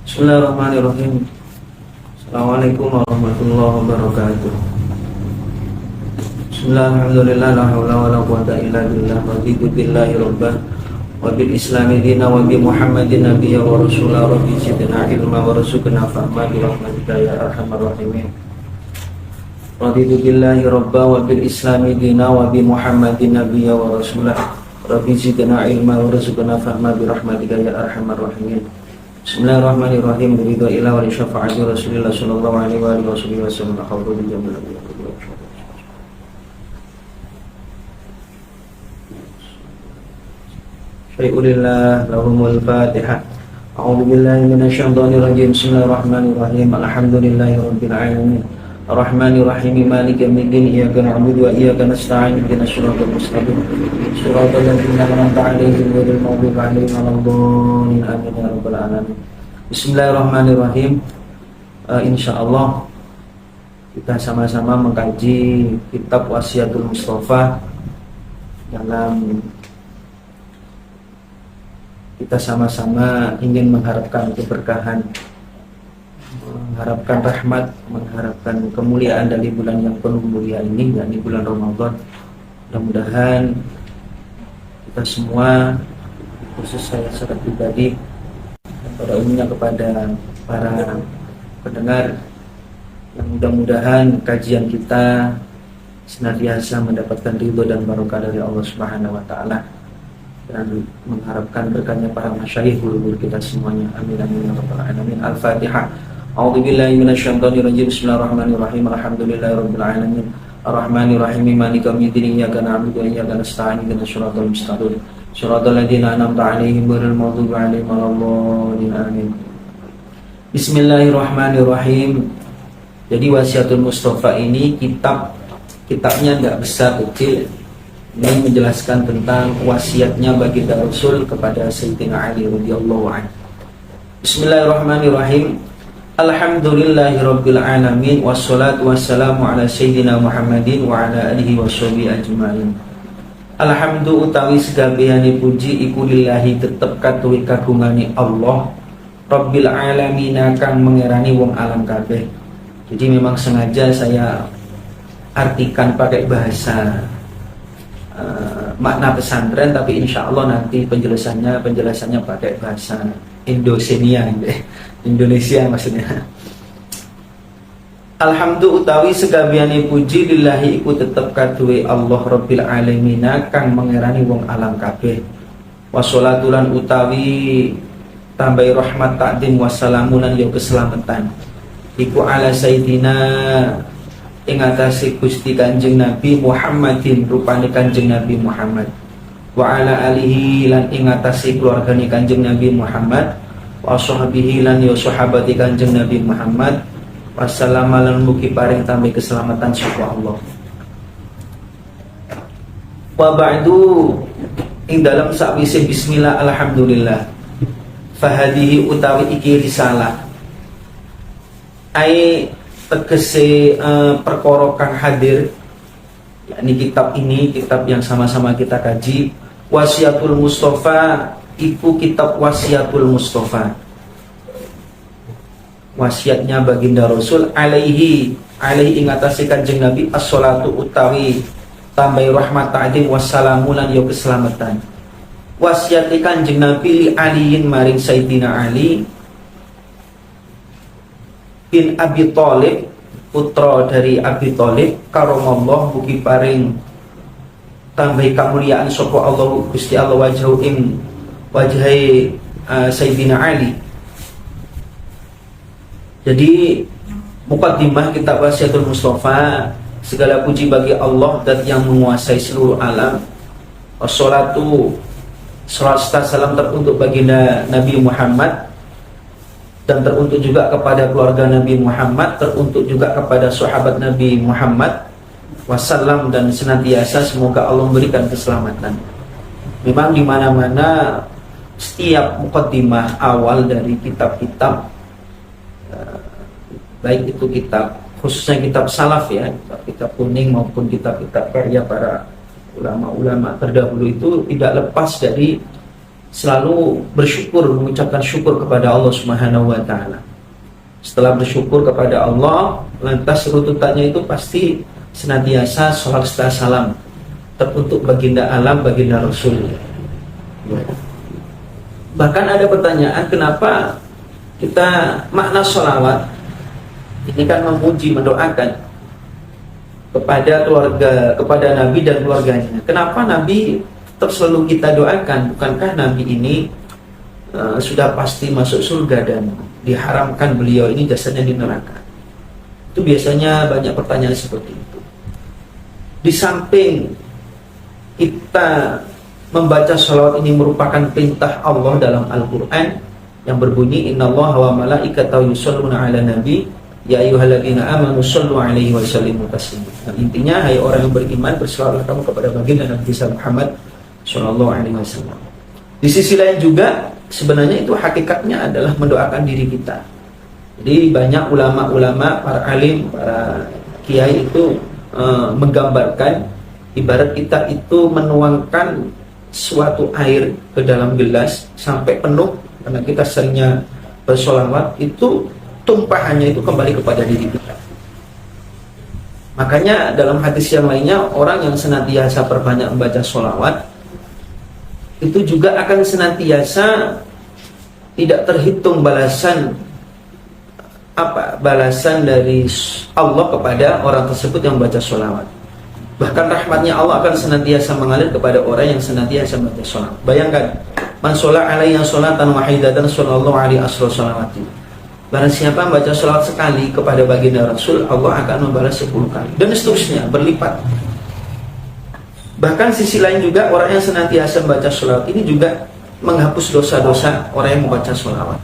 Bismillahirrahmanirrahim. Assalamualaikum warahmatullahi wabarakatuh. Bismillahirrahmanirrahim. La haula wala quwwata illa billah. Raditu billahi rabbah wa bil islami dina wa bi Muhammadin nabiyya wa rasulah. Rabbi zidna ilma wa rzuqna fahma bi rahmatika ya arhamar rahimin. Raditu billahi rabbah wa bil islami dina wa bi Muhammadin nabiyya wa rasulah. Rabbi zidna ilma wa rzuqna fahma bi rahmatika ya arhamar rahimin. Bismillahirrahmanirrahim. Ridho ila wa syafa'ati Rasulillah sallallahu alaihi wa alihi wasallam. Khawdu bil jamal. Syai'ulillah lahumul Fatihah. A'udzu billahi minasyaitonir rajim. Bismillahirrahmanirrahim. Alhamdulillahi rabbil alamin. Ar-Rahmanir Rahim. Maliki yaumiddin. Iyyaka na'budu wa iyyaka nasta'in. Ihdinas siratal mustaqim. Shiratal ladzina an'amta 'alaihim ghairil maghdubi 'alaihim waladdallin. Amin ya rabbal alamin. Bismillahirrahmanirrahim. Insyaallah kita sama-sama mengkaji kitab Wasiatul Mustafa. Dalam kita sama-sama ingin mengharapkan keberkahan, mengharapkan rahmat, mengharapkan kemuliaan dari bulan yang penuh mulia ini, yakni bulan Ramadan. Mudah-mudahan kita semua, khusus saya secara pribadi dan pada umumnya kepada para pendengar, yang mudah-mudahan kajian kita senantiasa mendapatkan ridho dan barokah dari Allah Subhanahu wa taala, dan mengharapkan berkahnya para masyayikh guru-guru kita semuanya. Amin amin ya rabbal alamin. Al-Fatihah. A'udzu billahi minasyaitonir rajim. Bismillahirrahmanirrahim. Alhamdulillahirabbil alamin. Ar-Rahmanir Rahim. Maliki yaumiddin. Iyyaka na'budu wa iyyaka nasta'in. Ihdinas siratal mustaqim. Shiratal ladzina an'amta 'alaihim ghairil maghdubi 'alaihim waladdallin. Amin. Bismillahirrahmanirrahim. Jadi Wasiatul Mustafa ini kitabnya enggak besar, kecil. Ini menjelaskan tentang wasiatnya baginda Rasul kepada Sayyidina Ali radhiyallahu anhu. Bismillahirrahmanirrahim. Alhamdulillahirabbil alamin wassalatu wassalamu ala sayyidina Muhammadin wa ala alihi washabihi ajmain. Alhamdu utawi segabehane puji iku lillahi tetep katuwi kagungane Allah Rabbil alamin kang mengerani wong alam kabeh. Jadi memang sengaja saya artikan pakai bahasa makna pesantren, tapi insya Allah nanti penjelasannya pakai bahasa Indonesia maksudnya. Alhamdulillah utawi segabehane puji lillahi iku tetep kaduwe Allah Rabbil alamin kang mengerani wong alam kabeh. Wassalatulan utawi tambahi rahmat takdim wassalamunan ya keselamatan iku ala sayyidina ing atase Gusti Kanjeng Nabi Muhammadin, rupane Kanjeng Nabi Muhammad, wa ala alihi lan ing atase keluargane Kanjeng Nabi Muhammad, wa sahbihi lan ya sahabati Kanjeng Nabi Muhammad, wassalamu lan mugi paring tambahi keselamatan sapa Allah. Wa ba'du, ing dalam sakwise bismillah alhamdulillah, fahadihi utawi iki risalah ai tegese perkara kang hadir, yakni kitab ini, kitab yang sama-sama kita kaji. Wasiatul Mustafa iku kitab Wasiatul Mustafa, wasiatnya baginda Rasul alaihi ing atase Kanjeng Nabi as-salatu utawi tambahi rahmat ta'dim wassalamu lan ya keselamatan. Wasiat Kanjeng Nabi aliin maring Sayyidina Ali bin Abi Thalib, putra dari Abi Thalib, karamallah mugi paring tambahi kamuliaan sapa Allah Gusti Allah wajhu ing wajhi Sayyidina Ali. Jadi mukaddimah kitab Wasiatul Mustafa, segala puji bagi Allah dan yang menguasai seluruh alam. Wassalatu salat salam teruntuk baginda Nabi Muhammad, dan teruntuk juga kepada keluarga Nabi Muhammad, teruntuk juga kepada sahabat Nabi Muhammad wasallam, dan senantiasa semoga Allah memberikan keselamatan. Memang di mana-mana setiap mukaddimah awal dari kitab-kitab, baik itu kitab khususnya kitab salaf ya, kitab kuning maupun kitab-kitab karya para ulama-ulama terdahulu, itu tidak lepas dari selalu bersyukur, mengucapkan syukur kepada Allah Subhanahu wa taala. Setelah bersyukur kepada Allah, lantas rututannya itu pasti senantiasa sholawat serta salam teruntuk baginda alam, baginda Rasul. Bahkan ada pertanyaan, kenapa kita makna sholawat ini kan memuji, mendoakan kepada keluarga, kepada Nabi dan keluarganya. Kenapa Nabi tetap selalu kita doakan? Bukankah Nabi ini sudah pasti masuk surga dan diharamkan beliau ini jasanya di neraka? Itu biasanya banyak pertanyaan seperti itu. Di samping kita membaca sholawat ini merupakan perintah Allah dalam Al-Quran yang berbunyi, innallaha wa malaikatahu yusholluna ala nabi ya ayyuhalladzina amanu shollu alaihi wa sallimu taslima. Intinya, hai orang yang beriman, berselawatlah kamu kepada baginda Nabi Muhammad sallallahu alaihi wasallam. Di sisi lain juga sebenarnya itu hakikatnya adalah mendoakan diri kita. Jadi banyak ulama-ulama, para alim, para kiai itu menggambarkan ibarat kita itu menuangkan suatu air ke dalam gelas sampai penuh, karena kita seringnya bersolawat, itu tumpahannya itu kembali kepada diri kita. Makanya dalam hadis yang lainnya, orang yang senantiasa perbanyak membaca sholawat itu juga akan senantiasa tidak terhitung balasan dari Allah kepada orang tersebut yang membaca sholawat. Bahkan rahmatnya Allah akan senantiasa mengalir kepada orang yang senantiasa membaca sholawat. Bayangkan, man sholat alaihi sholatan wahidatan sallallahu alaihi sholawati. Barang siapa membaca sholawat sekali kepada baginda Rasul, Allah akan membalas 10 kali, dan seterusnya, berlipat. Bahkan sisi lain juga, orang yang senantiasa membaca sholawat ini juga menghapus dosa-dosa orang yang membaca sholawat.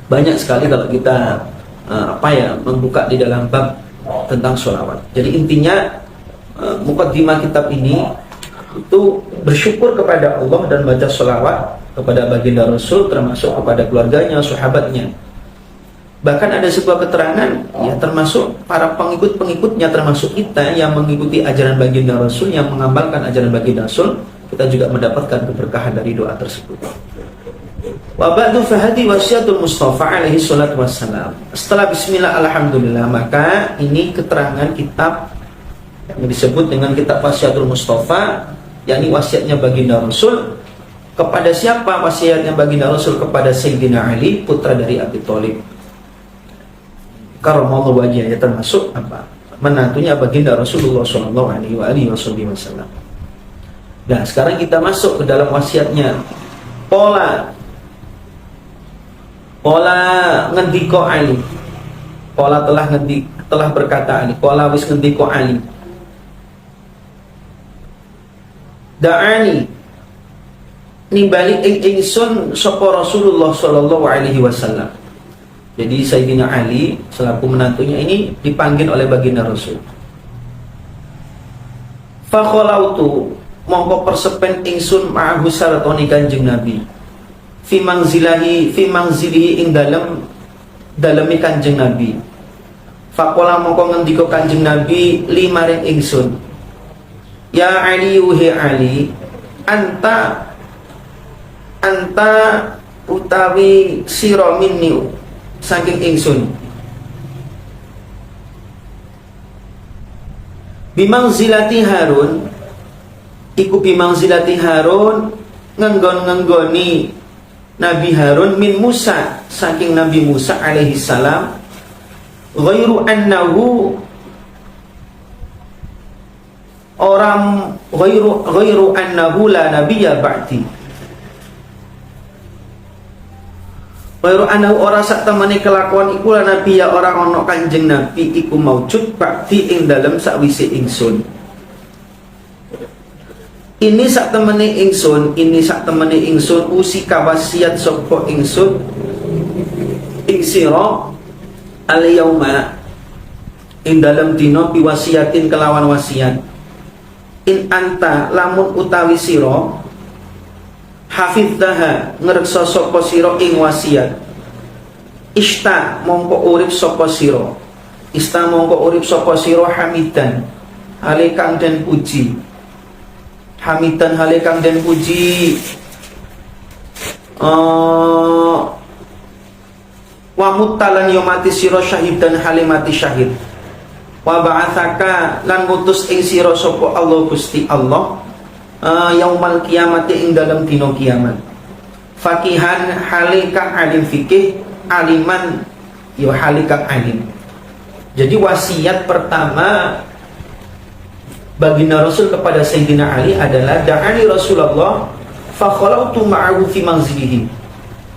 Banyak sekali kalau kita membuka di dalam bab tentang sholawat. Jadi intinya, mukaddimah kitab ini itu bersyukur kepada Allah dan baca sholawat kepada baginda Rasul, termasuk kepada keluarganya, sahabatnya. Bahkan ada sebuah keterangan, ya termasuk para pengikut-pengikutnya, termasuk kita yang mengikuti ajaran baginda Rasul, yang mengamalkan ajaran baginda Rasul, kita juga mendapatkan keberkahan dari doa tersebut. Wa ba'du fahadi wasiatul Mustafa alaihi salatu wassalam. Setelah bismillah alhamdulillah, maka ini keterangan kitab yang disebut dengan kitab wasiatul Mustafa, yakni wasiatnya baginda Rasul. Kepada siapa wasiatnya baginda Rasul? Kepada Sayyidina Ali, putra dari Abi Thalib karramallahu wajhah, termasuk menantunya baginda Rasulullah sallallahu alaihi wasallam. Nah, sekarang kita masuk ke dalam wasiatnya. Pola ngendiko Ali. Pola telah berkata Ali. Pola wis ngendiko Ali. Da'ani nimbali ingsun sapa Rasulullah sallallahu alaihi wasallam. Jadi Sayyidina Ali selaku menantunya ini dipanggil oleh baginda Rasul. Fa khalautu mongko persepen ingsun ma'ahu saratoni Kanjeng Nabi. Fi manzilihi ing dalemi Kanjeng Nabi. Fa qala mongko ngendika Kanjeng Nabi limaring ingsun. Ya Ali wuhi Ali, anta utawi sira minni saking ingsun. Bimangzilati Harun, iku bimangzilati Harun, ngenggon-ngenggoni Nabi Harun min Musa, saking Nabi Musa alaihi salam. Ghairu annahu la nabiyya ba'di. Ghairu annahu ora sak temene kelakuan iku la nabi ya ora ana Kanjeng Nabi iku maujud ba'di ing dalem sakwise ingsun. Ini sak temene ingsun usika wasiat sapa ingsun ing sira al yauma ing dalem dina piwasiatin kelawan wasiat. In anta lamun utawi sira hafidzaha ngreksa sapa sira ing wasiat. Ista mongko urip sapa sira. Ista mongko urip sapa sira hamidan hale kang den puji. Hamidan hale kang den puji wa mutalan yomati siro syahid dan halimati syahid, wa ba'athaka lan ngutus ing sira sapa Allah Gusti Allah yaumal kiamati ing dalam dina kiamat, fakihan halika alim fikih, aliman ya halika alim. Jadi wasiat pertama baginda Rasul kepada Sayyidina Ali adalah da'ani Rasulullah fa khalautu ma'ahu fi manzilihi.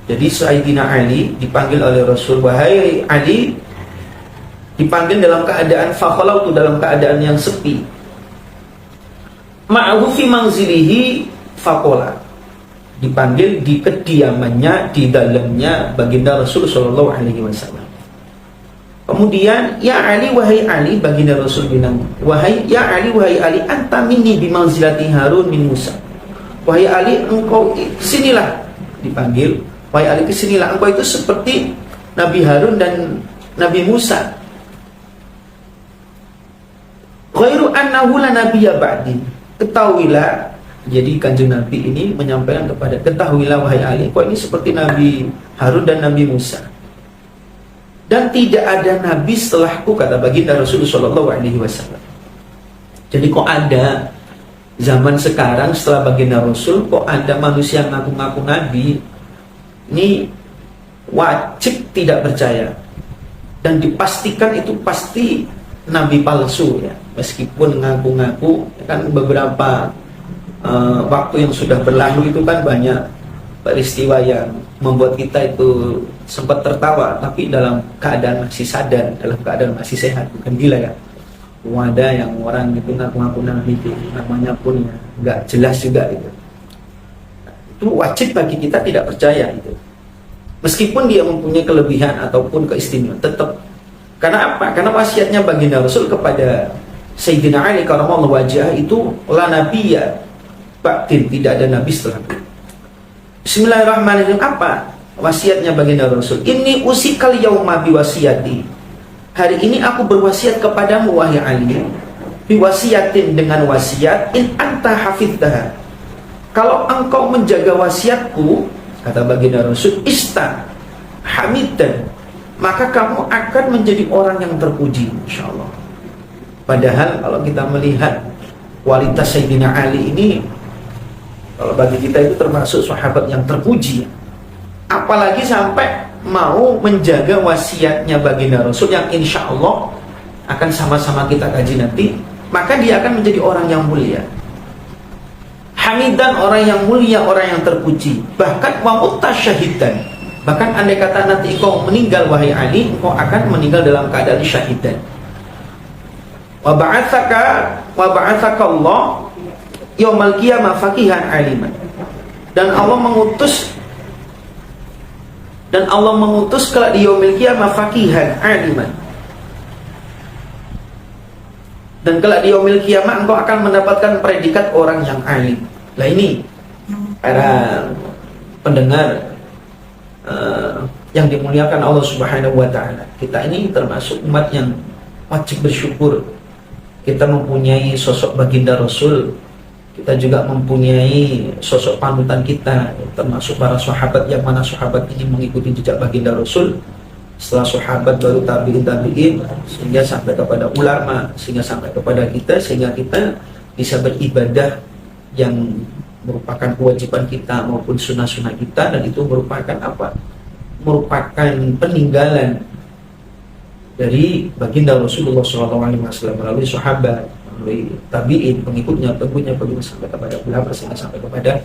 Jadi Sayyidina Ali dipanggil oleh Rasul, wahai Ali, dipanggil dalam keadaan fa khalautu, dalam keadaan yang sepi, ma'ahu fi manzilihi faqala, dipanggil di kediamannya, di dalamnya baginda Rasul sallallahu alaihi wasallam. Kemudian ya Ali, wahai Ali, baginda Rasul bilang, wahai ya Ali, wahai Ali, anta minni bimanzilati Harun min Musa. Wahai Ali, engkau sinilah, dipanggil, wahai Ali kesinilah, engkau itu seperti Nabi Harun dan Nabi Musa. Ghairu annahu la nabiyya ba'di. Ketahuilah, jadi kanjeng Nabi ini menyampaikan kepada, ketahuilah wahai Ali, engkau ini seperti Nabi Harun dan Nabi Musa. Dan tidak ada nabi setelahku, kata baginda Rasulullah sallallahu alaihi wasallam. Jadi kok ada zaman sekarang setelah baginda Rasul, kok ada manusia yang ngaku-ngaku nabi? Ini wajib tidak percaya, dan dipastikan itu pasti nabi palsu ya. Meskipun ngaku-ngaku, kan beberapa waktu yang sudah berlalu itu kan banyak peristiwa yang membuat kita itu sempat tertawa, tapi dalam keadaan masih sadar, dalam keadaan masih sehat, bukan gila ya. Ada yang orang itu ngaku-ngaku nabi itu namanya pun ya nggak jelas juga itu. Itu wajib bagi kita tidak percaya itu. Meskipun dia mempunyai kelebihan ataupun keistimewaan, tetap. Karena apa? Karena wasiatnya baginda Rasul kepada Sayyidina Ali karramallahu wajhah itu la nabiyya ba'din, tidak ada nabi setelah itu. Bismillahirrahmanirrahim. Apa wasiatnya baginda Rasul? Ini usikal yauma biwasiyati. Hari ini aku berwasiat kepadamu wahai Ali, biwasiatin, dengan wasiat, in anta hafidtaha, kalau engkau menjaga wasiatku, kata baginda Rasul, ista hamidan, maka kamu akan menjadi orang yang terpuji, insyaallah. Padahal kalau kita melihat kualitas Sayyidina Ali ini, kalau bagi kita itu termasuk sahabat yang terpuji. Apalagi sampai mau menjaga wasiatnya baginda Rasul yang insya Allah akan sama-sama kita kaji nanti, maka dia akan menjadi orang yang mulia. Hamidan, orang yang mulia, orang yang terpuji. Bahkan wa mutasyahidan, bahkan andai kata nanti engkau meninggal wahai Ali, engkau akan meninggal dalam keadaan syahidan. Wa ba'atsaka Allah yaumal qiyamah faqihan aliman. Dan Allah mengutus kelak di yaumil qiyamah faqihan aliman. Dan kelak di yaumil qiyamah engkau akan mendapatkan predikat orang yang alim. Lah ini para pendengar yang dimuliakan Allah Subhanahu wa taala. Kita ini termasuk umat yang wajib bersyukur. Kita mempunyai sosok baginda Rasul. Kita juga mempunyai sosok panutan kita, termasuk para sahabat, yang mana sahabat ini mengikuti jejak baginda Rasul. Setelah sahabat baru tabi'in, sehingga sampai kepada ulama, sehingga sampai kepada kita, sehingga kita bisa beribadah yang merupakan kewajiban kita maupun sunnah-sunnah kita, dan itu merupakan apa? Merupakan peninggalan dari baginda Rasulullah SAW melalui sahabat, melalui tabi'in, pengikutnya sampai kepada ulama, sampai kepada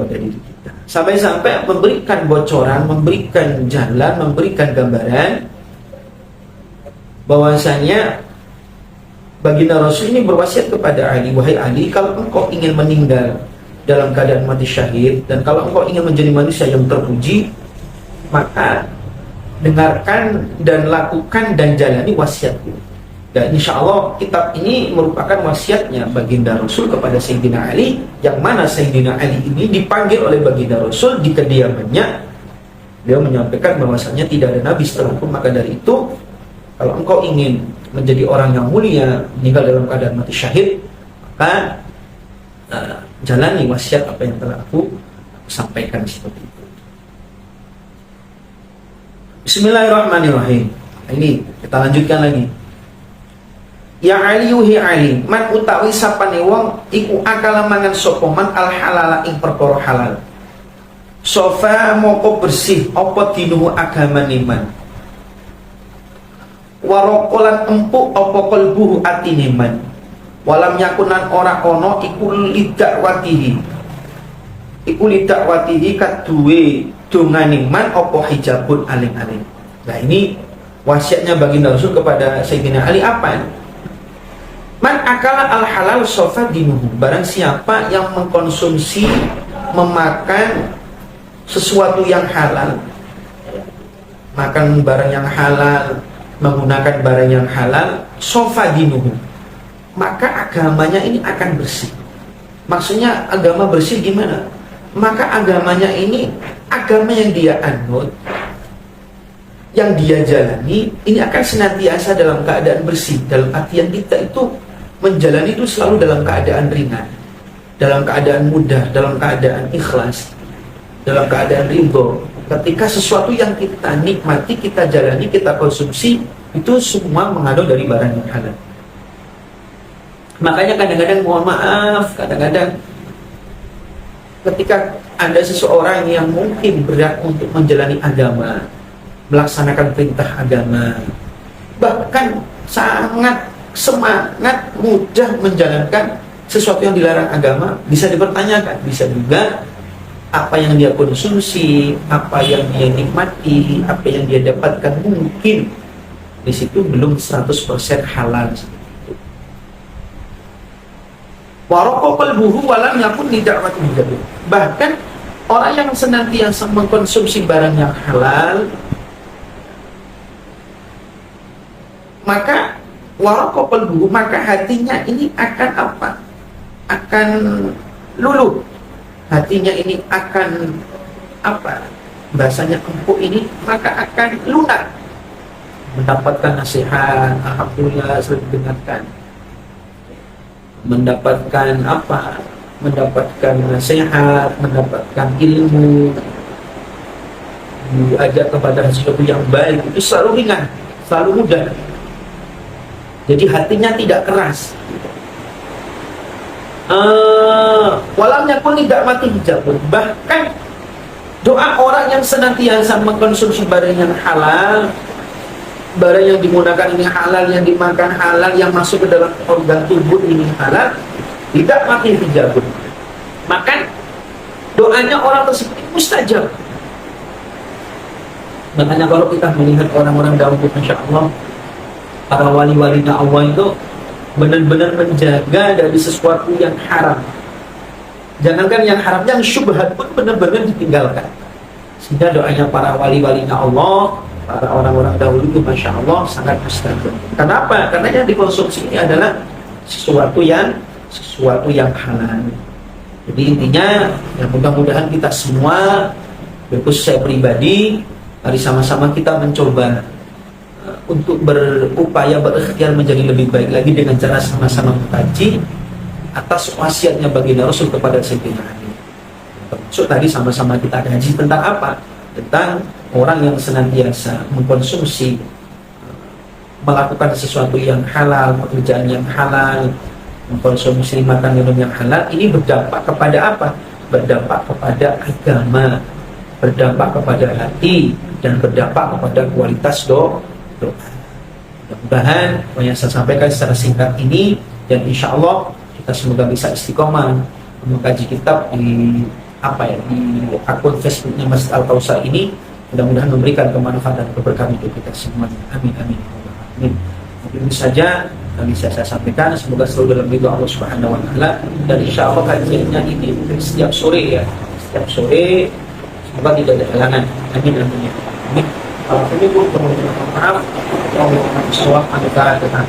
diri kita, sampai memberikan bocoran, memberikan jalan, memberikan gambaran bahwasanya baginda Rasul ini berwasiat kepada Ali, wahai Ali, kalau engkau ingin meninggal dalam keadaan mati syahid, dan kalau engkau ingin menjadi manusia yang terpuji, maka dengarkan dan lakukan dan jalani wasiatku. Dan insya Allah kitab ini merupakan wasiatnya baginda Rasul kepada Sayyidina Ali, yang mana Sayyidina Ali ini dipanggil oleh baginda Rasul di kediamannya. Beliau menyampaikan bahwasanya tidak ada nabi setelahku, maka dari itu kalau engkau ingin menjadi orang yang mulia, meninggal dalam keadaan mati syahid, maka jalani wasiat apa yang telah aku sampaikan seperti itu. Bismillahirrahmanirrahim. Ini kita lanjutkan lagi. Ya aliyuhi ali man utawi sapane wong iku akala mangan sapa man al halala ing perkara halal. Sofa moko bersih apa dinuhu agamane man. Warokolan empuk apa kalbuhu atine man. Walam yakunan ora ana iku lidakwatihi. Iku lidakwatihi kaduwe dongane man apa hijabun aling-aling. Nah ini wasiatnya baginda Rasul kepada Sayyidina Ali apa? Man akala al halal sofa dinuhu. Barang siapa yang mengkonsumsi, memakan sesuatu yang halal, makan barang yang halal, menggunakan barang yang halal, sofa dinuhu, maka agamanya ini akan bersih. Maksudnya agama bersih gimana? Maka agamanya ini, agama yang dia anut, yang dia jalani, ini akan senantiasa dalam keadaan bersih. Dalam artian kita itu menjalani itu selalu dalam keadaan ringan, dalam keadaan mudah, dalam keadaan ikhlas, dalam keadaan ridho. Ketika sesuatu yang kita nikmati, kita jalani, kita konsumsi, itu semua mengandung dari barang yang halal. Makanya kadang-kadang, mohon maaf, kadang-kadang ketika ada seseorang yang mungkin berat untuk menjalani agama, melaksanakan perintah agama, bahkan sangat semangat, mudah menjalankan sesuatu yang dilarang agama, bisa dipertanyakan, bisa juga apa yang dia konsumsi, apa yang dia nikmati, apa yang dia dapatkan mungkin di situ belum 100% halal. Warokokal buhu walam yakun tidak waktu menjadi. Bahkan orang yang senantiasa mengkonsumsi barang yang halal, maka warokokal buhu, maka hatinya ini akan apa? Akan luluh. Hatinya ini akan apa? Bahasanya empuk ini, maka akan lunak. Mendapatkan nasihat, alhamdulillah sering dengarkan. Mendapatkan apa? Mendapatkan nasihat, mendapatkan ilmu, diajak kepada sesuatu yang baik, itu selalu ringan, selalu mudah. Jadi hatinya tidak keras. Walamnya pun tidak mati hijab. Bahkan doa orang yang senantiasa mengkonsumsi barang yang halal, barang yang digunakan ini halal, yang dimakan halal, yang masuk ke dalam organ tubuh ini halal, tidak mati hijab. Maka doanya orang tersebut mustajab. Makanya kalau kita melihat orang-orang dahulu, Masya Allah, para wali-walinya Allah itu benar-benar menjaga dari sesuatu yang haram. Jangankan yang haram, yang syubhat pun benar-benar ditinggalkan. Sehingga doanya para wali-walinya Allah, para orang-orang dahulu itu Masya Allah sangat mustajab. Kenapa? Karena yang dikonsumsi ini adalah sesuatu yang halal. Jadi intinya, ya mudah-mudahan kita semua, khusus saya pribadi, mari sama-sama kita mencoba untuk berupaya berikhtiar menjadi lebih baik lagi dengan cara sama-sama mengkaji atas wasiatnya baginda Rasul kepada Sayyidina Ali. Termasuk tadi sama-sama kita kaji tentang apa? Tentang orang yang senantiasa mengkonsumsi, melakukan sesuatu yang halal, pekerjaan yang halal, mengkonsumsi makan minum yang halal, ini berdampak kepada apa? Berdampak kepada agama, berdampak kepada hati, dan berdampak kepada kualitas doa. Mudah-mudahan yang saya sampaikan secara singkat ini, dan insya Allah kita semoga bisa istiqomah mengkaji kitab di di akun Facebooknya Masjid Al-Kausar ini. Mudah-mudahan memberikan kemanfaatan dan keberkahan untuk kita semua. Amin amin. Amin. Mungkin saja yang bisa saya sampaikan, semoga selalu dalam ridho Allah Subhanahu wa taala, dan insya Allah kajiannya ini setiap sore ya, setiap sore, semoga tidak ada halangan. Amin amin. Amin. Kalau ini pun perlu maaf, kalau ada kesalahan, ada